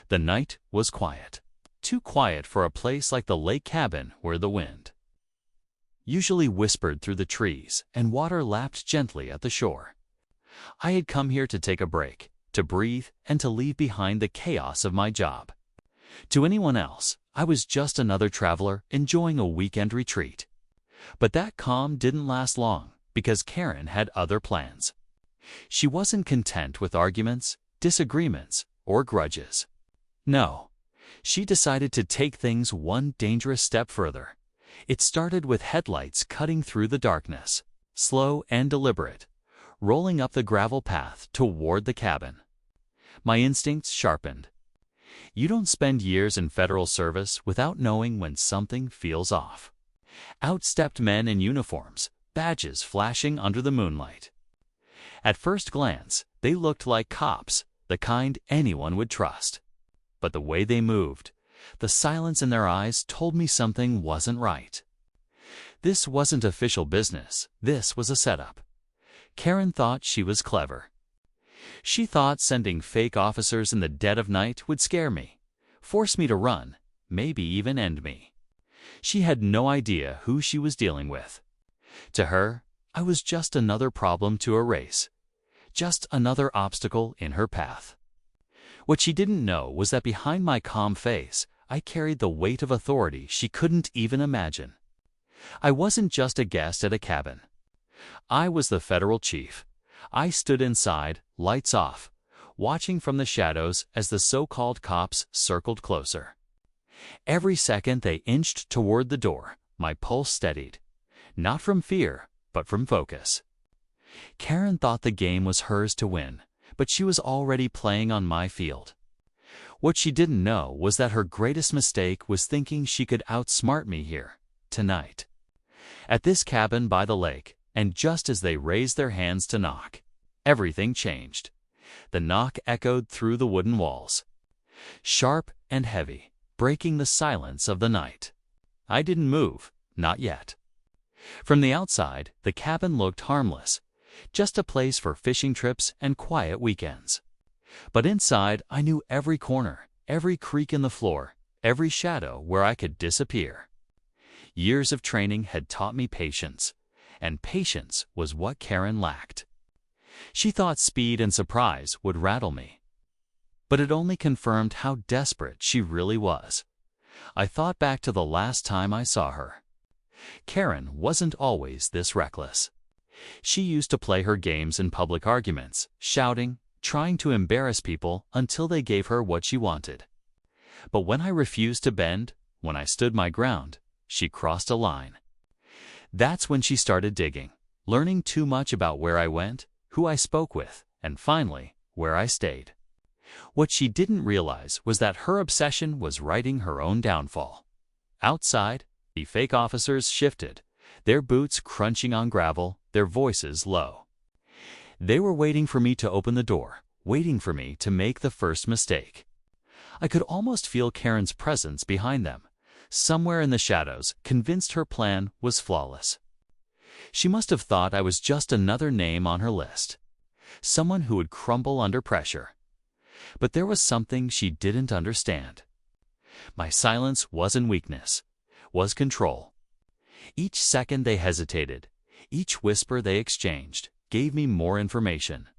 The night was quiet. Too quiet for a place like the lake cabin where the wind usually whispered through the trees and water lapped gently at the shore. I had come here to take a break, to breathe, and to leave behind the chaos of my job. To anyone else, I was just another traveler enjoying a weekend retreat. But that calm didn't last long because Karen had other plans. She wasn't content with arguments, disagreements, or grudges. No, she decided to take things one dangerous step further. It started with headlights cutting through the darkness, slow and deliberate, rolling up the gravel path toward the cabin. My instincts sharpened. You don't spend years in federal service without knowing when something feels off. Out stepped men in uniforms, badges flashing under the moonlight. At first glance, they looked like cops, the kind anyone would trust. But the way they moved, the silence in their eyes told me something wasn't right. This wasn't official business, this was a setup. Karen thought she was clever. She thought sending fake officers in the dead of night would scare me, force me to run, maybe even end me. She had no idea who she was dealing with. To her, I was just another problem to erase, just another obstacle in her path. What she didn't know was that behind my calm face, I carried the weight of authority she couldn't even imagine. I wasn't just a guest at a cabin. I was the federal chief. I stood inside, lights off, watching from the shadows as the so-called cops circled closer. Every second they inched toward the door, my pulse steadied, not from fear, but from focus. Karen thought the game was hers to win, but she was already playing on my field. What she didn't know was that her greatest mistake was thinking she could outsmart me here, tonight. At this cabin by the lake, and just as they raised their hands to knock, everything changed. The knock echoed through the wooden walls, sharp and heavy, breaking the silence of the night. I didn't move, not yet. From the outside, the cabin looked harmless, just a place for fishing trips and quiet weekends. But inside, I knew every corner, every creak in the floor, every shadow where I could disappear. Years of training had taught me patience, and patience was what Karen lacked. She thought speed and surprise would rattle me. But it only confirmed how desperate she really was. I thought back to the last time I saw her. Karen wasn't always this reckless. She used to play her games in public arguments, shouting, trying to embarrass people until they gave her what she wanted. But when I refused to bend, when I stood my ground, she crossed a line. That's when she started digging, learning too much about where I went, who I spoke with, and finally, where I stayed. What she didn't realize was that her obsession was writing her own downfall. Outside, the fake officers shifted, their boots crunching on gravel, their voices low. They were waiting for me to open the door, waiting for me to make the first mistake. I could almost feel Karen's presence behind them, somewhere in the shadows, convinced her plan was flawless. She must have thought I was just another name on her list, someone who would crumble under pressure. But there was something she didn't understand. My silence wasn't weakness, was control. Each second they hesitated, each whisper they exchanged, gave me more information.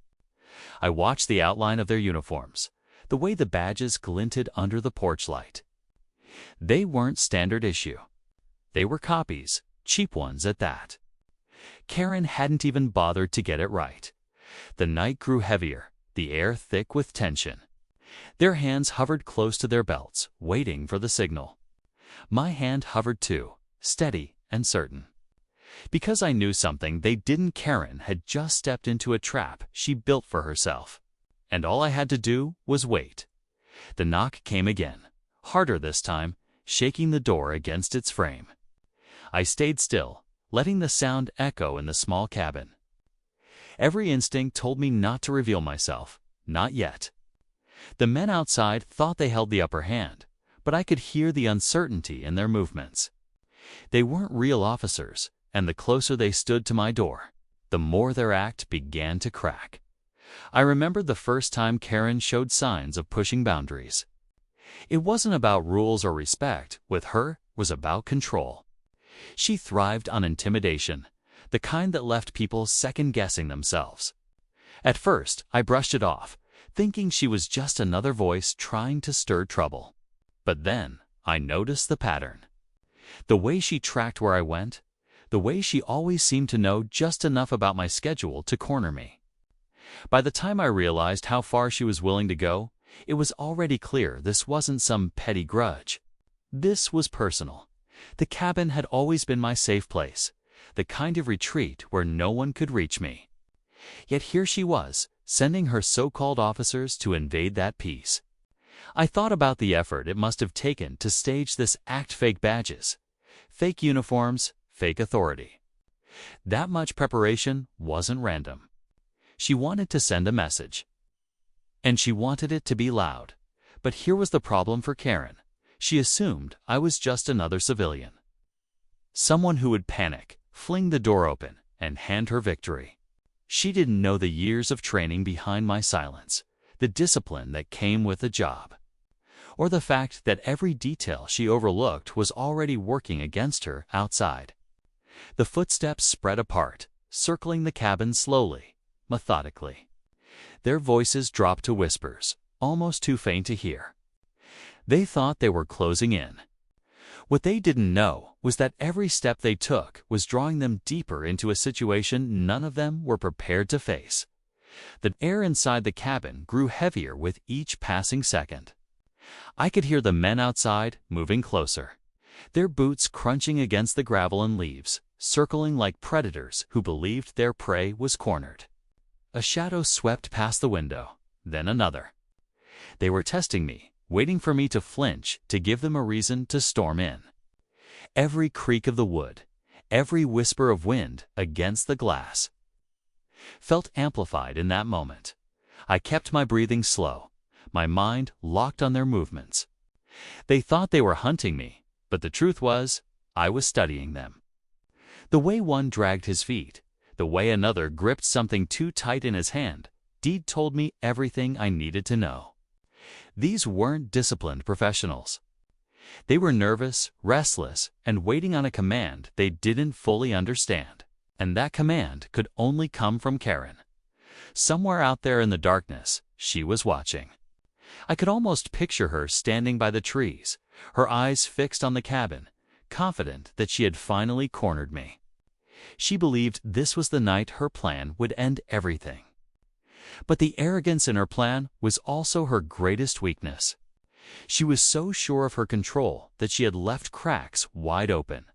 I watched the outline of their uniforms, the way the badges glinted under the porch light. They weren't standard issue. They were copies, cheap ones at that. Karen hadn't even bothered to get it right. The night grew heavier, the air thick with tension. Their hands hovered close to their belts, waiting for the signal. My hand hovered too, steady and certain. Because I knew something they didn't, Karen had just stepped into a trap she built for herself. And all I had to do was wait. The knock came again, harder this time, shaking the door against its frame. I stayed still, letting the sound echo in the small cabin. Every instinct told me not to reveal myself, not yet. The men outside thought they held the upper hand, but I could hear the uncertainty in their movements. They weren't real officers, and the closer they stood to my door, the more their act began to crack. I remembered the first time Karen showed signs of pushing boundaries. It wasn't about rules or respect. With her, it was about control. She thrived on intimidation, the kind that left people second-guessing themselves. At first, I brushed it off, thinking she was just another voice trying to stir trouble. But then, I noticed the pattern. The way she tracked where I went, the way she always seemed to know just enough about my schedule to corner me. By the time I realized how far she was willing to go, it was already clear this wasn't some petty grudge. This was personal. The cabin had always been my safe place, the kind of retreat where no one could reach me. Yet here she was, sending her so-called officers to invade that peace. I thought about the effort it must have taken to stage this act: fake badges, fake uniforms, fake authority. That much preparation wasn't random. She wanted to send a message. And she wanted it to be loud. But here was the problem for Karen. She assumed I was just another civilian. Someone who would panic, fling the door open, and hand her victory. She didn't know the years of training behind my silence, the discipline that came with the job, or the fact that every detail she overlooked was already working against her outside. The footsteps spread apart, circling the cabin slowly, methodically. Their voices dropped to whispers, almost too faint to hear. They thought they were closing in. What they didn't know was that every step they took was drawing them deeper into a situation none of them were prepared to face. The air inside the cabin grew heavier with each passing second. I could hear the men outside moving closer, their boots crunching against the gravel and leaves, circling like predators who believed their prey was cornered. A shadow swept past the window, then another. They were testing me, waiting for me to flinch to give them a reason to storm in. Every creak of the wood, every whisper of wind against the glass, felt amplified in that moment. I kept my breathing slow, my mind locked on their movements. They thought they were hunting me, but the truth was, I was studying them. The way one dragged his feet, the way another gripped something too tight in his hand, told me everything I needed to know. These weren't disciplined professionals. They were nervous, restless, and waiting on a command they didn't fully understand. And that command could only come from Karen. Somewhere out there in the darkness, she was watching. I could almost picture her standing by the trees, her eyes fixed on the cabin, confident that she had finally cornered me. She believed this was the night her plan would end everything. But the arrogance in her plan was also her greatest weakness. She was so sure of her control that she had left cracks wide open.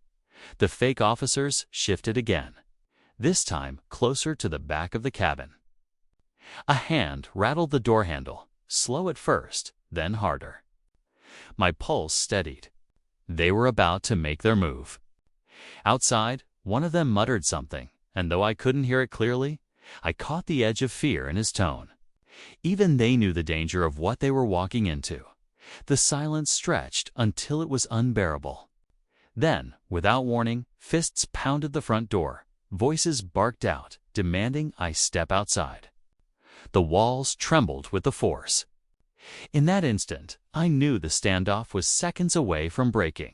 The fake officers shifted again, this time closer to the back of the cabin. A hand rattled the door handle, slow at first, then harder. My pulse steadied. They were about to make their move. Outside, one of them muttered something, and though I couldn't hear it clearly, I caught the edge of fear in his tone. Even they knew the danger of what they were walking into. The silence stretched until it was unbearable. Then, without warning, fists pounded the front door. Voices barked out, demanding I step outside. The walls trembled with the force. In that instant, I knew the standoff was seconds away from breaking.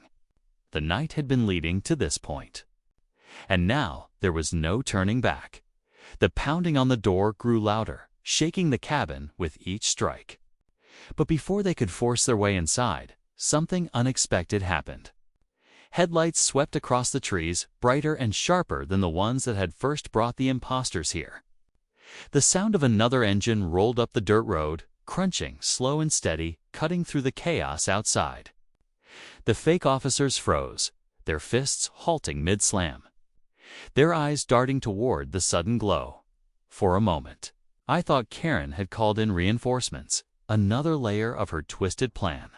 The night had been leading to this point. And now there was no turning back. The pounding on the door grew louder, shaking the cabin with each strike. But before they could force their way inside, something unexpected happened. Headlights swept across the trees, brighter and sharper than the ones that had first brought the imposters here. The sound of another engine rolled up the dirt road, crunching, slow and steady, cutting through the chaos outside. The fake officers froze, their fists halting mid-slam, their eyes darting toward the sudden glow. For a moment, I thought Karen had called in reinforcements, another layer of her twisted plan.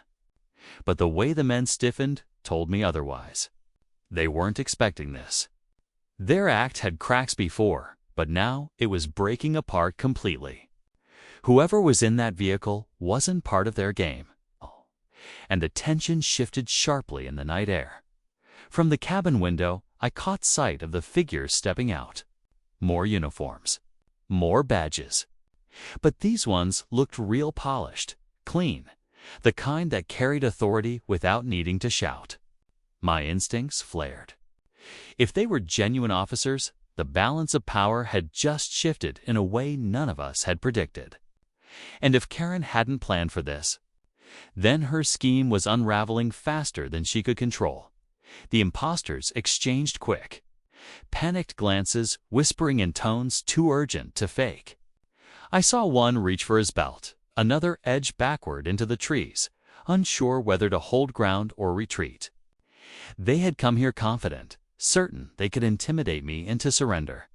But the way the men stiffened told me otherwise. They weren't expecting this. Their act had cracks before, but now it was breaking apart completely. Whoever was in that vehicle wasn't part of their game. And the tension shifted sharply in the night air. From the cabin window, I caught sight of the figures stepping out. More uniforms. More badges. But these ones looked real polished, clean, the kind that carried authority without needing to shout. My instincts flared. If they were genuine officers, the balance of power had just shifted in a way none of us had predicted. And if Karen hadn't planned for this, then her scheme was unraveling faster than she could control. The imposters exchanged quick, panicked glances, whispering in tones too urgent to fake. I saw one reach for his belt, another edge backward into the trees, unsure whether to hold ground or retreat. They had come here confident, certain they could intimidate me into surrender.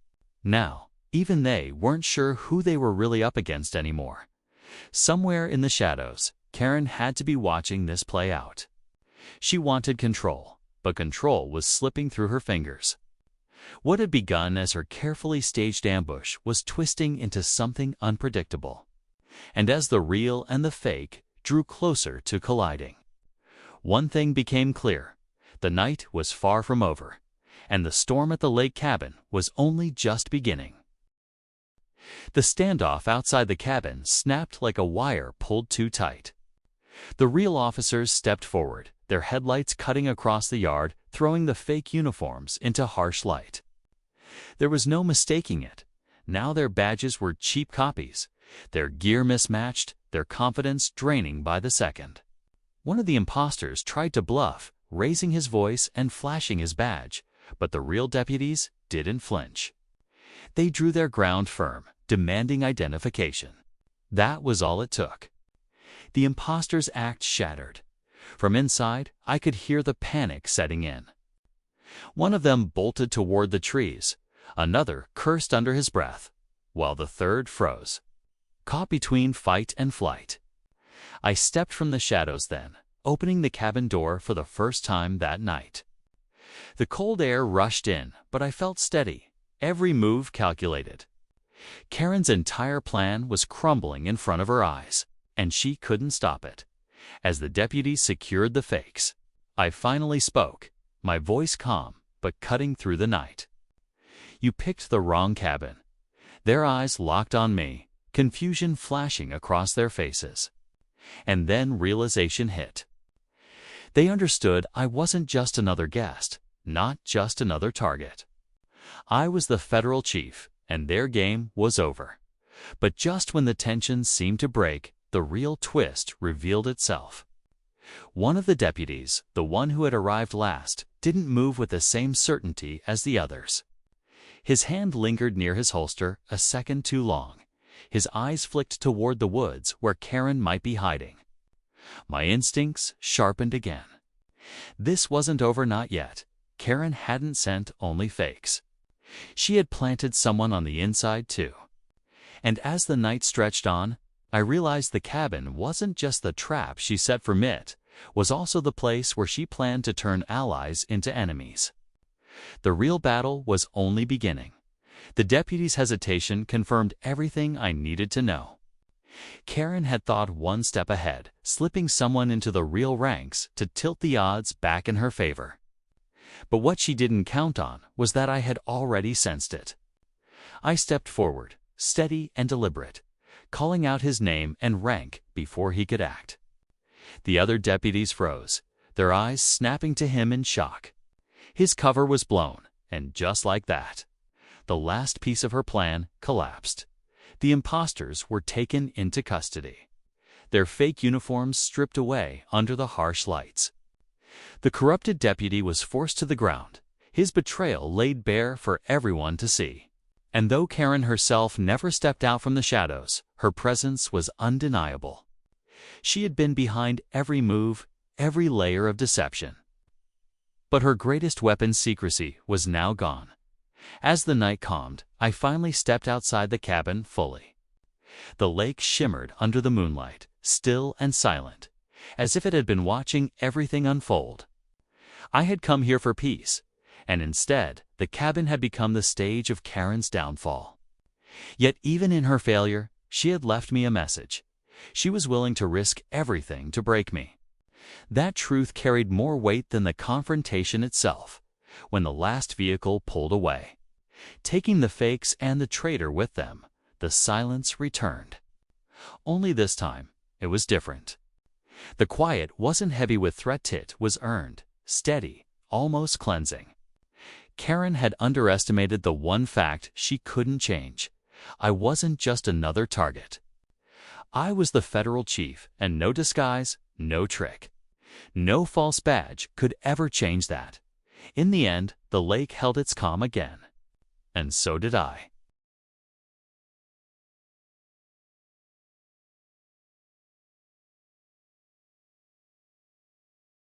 Now, even they weren't sure who they were really up against anymore. Somewhere in the shadows, Karen had to be watching this play out. She wanted control, but control was slipping through her fingers. What had begun as her carefully staged ambush was twisting into something unpredictable. And as the real and the fake drew closer to colliding, one thing became clear: the night was far from over, and the storm at the lake cabin was only just beginning. The standoff outside the cabin snapped like a wire pulled too tight. The real officers stepped forward, their headlights cutting across the yard, throwing the fake uniforms into harsh light. There was no mistaking it. Now their badges were cheap copies, their gear mismatched, their confidence draining by the second. One of the imposters tried to bluff, raising his voice and flashing his badge, but the real deputies didn't flinch. They drew their ground firm, demanding identification. That was all it took. The impostor's act shattered. From inside, I could hear the panic setting in. One of them bolted toward the trees, another cursed under his breath, while the third froze, caught between fight and flight. I stepped from the shadows then, opening the cabin door for the first time that night. The cold air rushed in, but I felt steady, every move calculated. Karen's entire plan was crumbling in front of her eyes, and she couldn't stop it. As the deputies secured the fakes, I finally spoke, my voice calm but cutting through the night. "You picked the wrong cabin." Their eyes locked on me, confusion flashing across their faces. And then realization hit. They understood I wasn't just another guest, not just another target. I was the federal chief, and their game was over. But just when the tension seemed to break, the real twist revealed itself. One of the deputies, the one who had arrived last, didn't move with the same certainty as the others. His hand lingered near his holster a second too long. His eyes flicked toward the woods where Karen might be hiding. My instincts sharpened again. This wasn't over, not yet. Karen hadn't sent only fakes. She had planted someone on the inside too. And as the night stretched on, I realized the cabin wasn't just the trap she set for Mitt, was also the place where she planned to turn allies into enemies. The real battle was only beginning. The deputy's hesitation confirmed everything I needed to know. Karen had thought one step ahead, slipping someone into the real ranks to tilt the odds back in her favor. But what she didn't count on was that I had already sensed it. I stepped forward, steady and deliberate, calling out his name and rank before he could act. The other deputies froze, their eyes snapping to him in shock. His cover was blown, and just like that, the last piece of her plan collapsed. The imposters were taken into custody, their fake uniforms stripped away under the harsh lights. The corrupted deputy was forced to the ground, his betrayal laid bare for everyone to see. And though Karen herself never stepped out from the shadows, her presence was undeniable. She had been behind every move, every layer of deception. But her greatest weapon, secrecy, was now gone. As the night calmed, I finally stepped outside the cabin fully. The lake shimmered under the moonlight, still and silent, as if it had been watching everything unfold. I had come here for peace, and instead, the cabin had become the stage of Karen's downfall. Yet even in her failure, she had left me a message. She was willing to risk everything to break me. That truth carried more weight than the confrontation itself. When the last vehicle pulled away, taking the fakes and the traitor with them, the silence returned. Only this time, it was different. The quiet wasn't heavy with threat, it was earned, steady, almost cleansing. Karen had underestimated the one fact she couldn't change. I wasn't just another target. I was the federal chief, and no disguise, no trick. No false badge could ever change that. In the end, the lake held its calm again. And so did I.